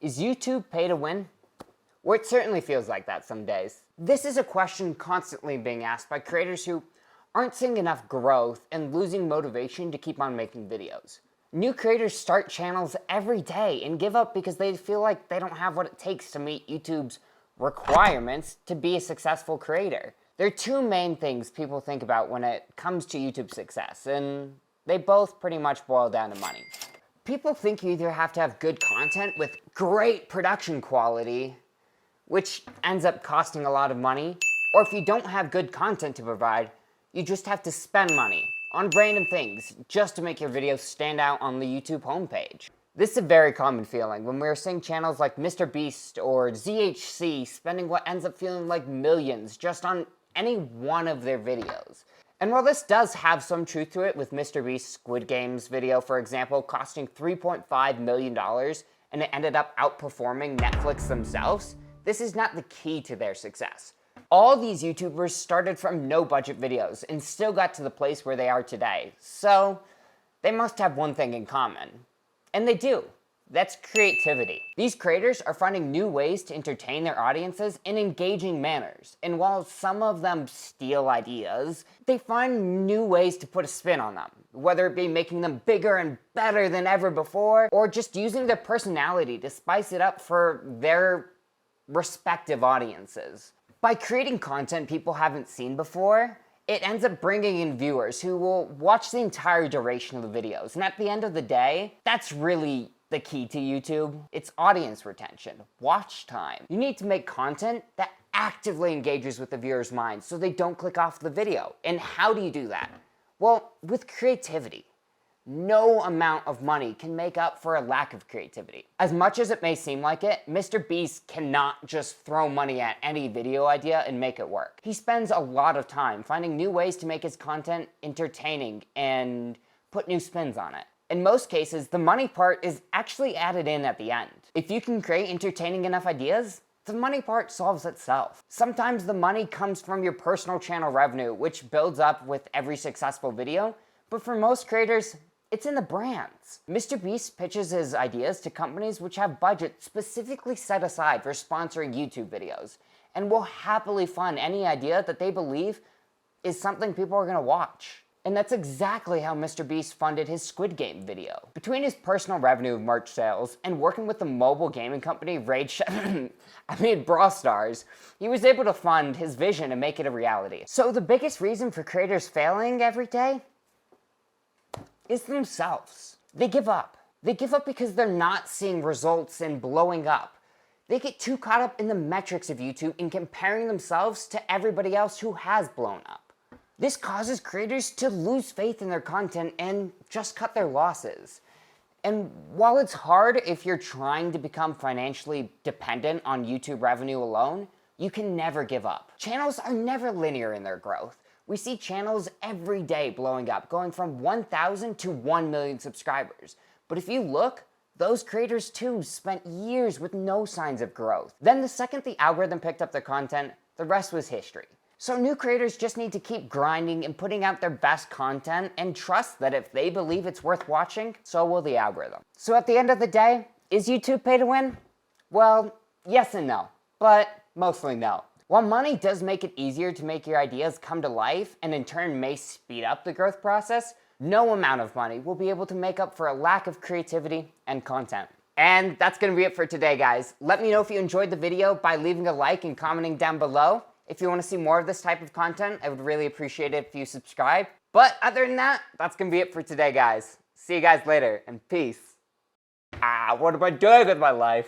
Is YouTube pay to win? Or it certainly feels like that some days. This is a question constantly being asked by creators who aren't seeing enough growth and losing motivation to keep on making videos. New creators start channels every day and give up because they feel like they don't have what it takes to meet YouTube's requirements to be a successful creator. There are two main things people think about when it comes to YouTube success, and they both pretty much boil down to money. People think you either have to have good content with great production quality, which ends up costing a lot of money, or if you don't have good content to provide, you just have to spend money on random things just to make your videos stand out on the YouTube homepage. This is a very common feeling when we're seeing channels like MrBeast or ZHC spending what ends up feeling like millions just on any one of their videos. And while this does have some truth to it, with MrBeast's Squid Games video, for example, costing $3.5 million and it ended up outperforming Netflix themselves, this is not the key to their success. All these YouTubers started from no budget videos and still got to the place where they are today. So they must have one thing in common. And they do. That's creativity. These creators are finding new ways to entertain their audiences in engaging manners. And while some of them steal ideas, they find new ways to put a spin on them. Whether it be making them bigger and better than ever before, or just using their personality to spice it up for their respective audiences. By creating content people haven't seen before, it ends up bringing in viewers who will watch the entire duration of the videos. And at the end of the day, that's really the key to YouTube. It's audience retention, watch time. You need to make content that actively engages with the viewer's mind so they don't click off the video. And how do you do that? Well, with creativity. No amount of money can make up for a lack of creativity. As much as it may seem like it, MrBeast cannot just throw money at any video idea and make it work. He spends a lot of time finding new ways to make his content entertaining and put new spins on it. In most cases, the money part is actually added in at the end. If you can create entertaining enough ideas, the money part solves itself. Sometimes the money comes from your personal channel revenue, which builds up with every successful video, but for most creators, it's in the brands. MrBeast pitches his ideas to companies which have budgets specifically set aside for sponsoring YouTube videos, and will happily fund any idea that they believe is something people are gonna watch. And that's exactly how MrBeast funded his Squid Game video. Between his personal revenue of merch sales and working with the mobile gaming company Brawl Stars, he was able to fund his vision and make it a reality. So the biggest reason for creators failing every day is themselves. They give up. They give up because they're not seeing results and blowing up. They get too caught up in the metrics of YouTube and comparing themselves to everybody else who has blown up. This causes creators to lose faith in their content and just cut their losses. And while it's hard if you're trying to become financially dependent on YouTube revenue alone, you can never give up. Channels are never linear in their growth. We see channels every day blowing up, going from 1,000 to 1 million subscribers. But if you look, those creators too spent years with no signs of growth. Then the second the algorithm picked up their content, the rest was history. So new creators just need to keep grinding and putting out their best content and trust that if they believe it's worth watching, so will the algorithm. So at the end of the day, is YouTube pay to win? Well, yes and no, but mostly no. While money does make it easier to make your ideas come to life and in turn may speed up the growth process, no amount of money will be able to make up for a lack of creativity and content. And that's gonna be it for today, guys. Let me know if you enjoyed the video by leaving a like and commenting down below. If you wanna see more of this type of content, I would really appreciate it if you subscribe. But other than that, that's gonna be it for today, guys. See you guys later, and peace. What am I doing with my life?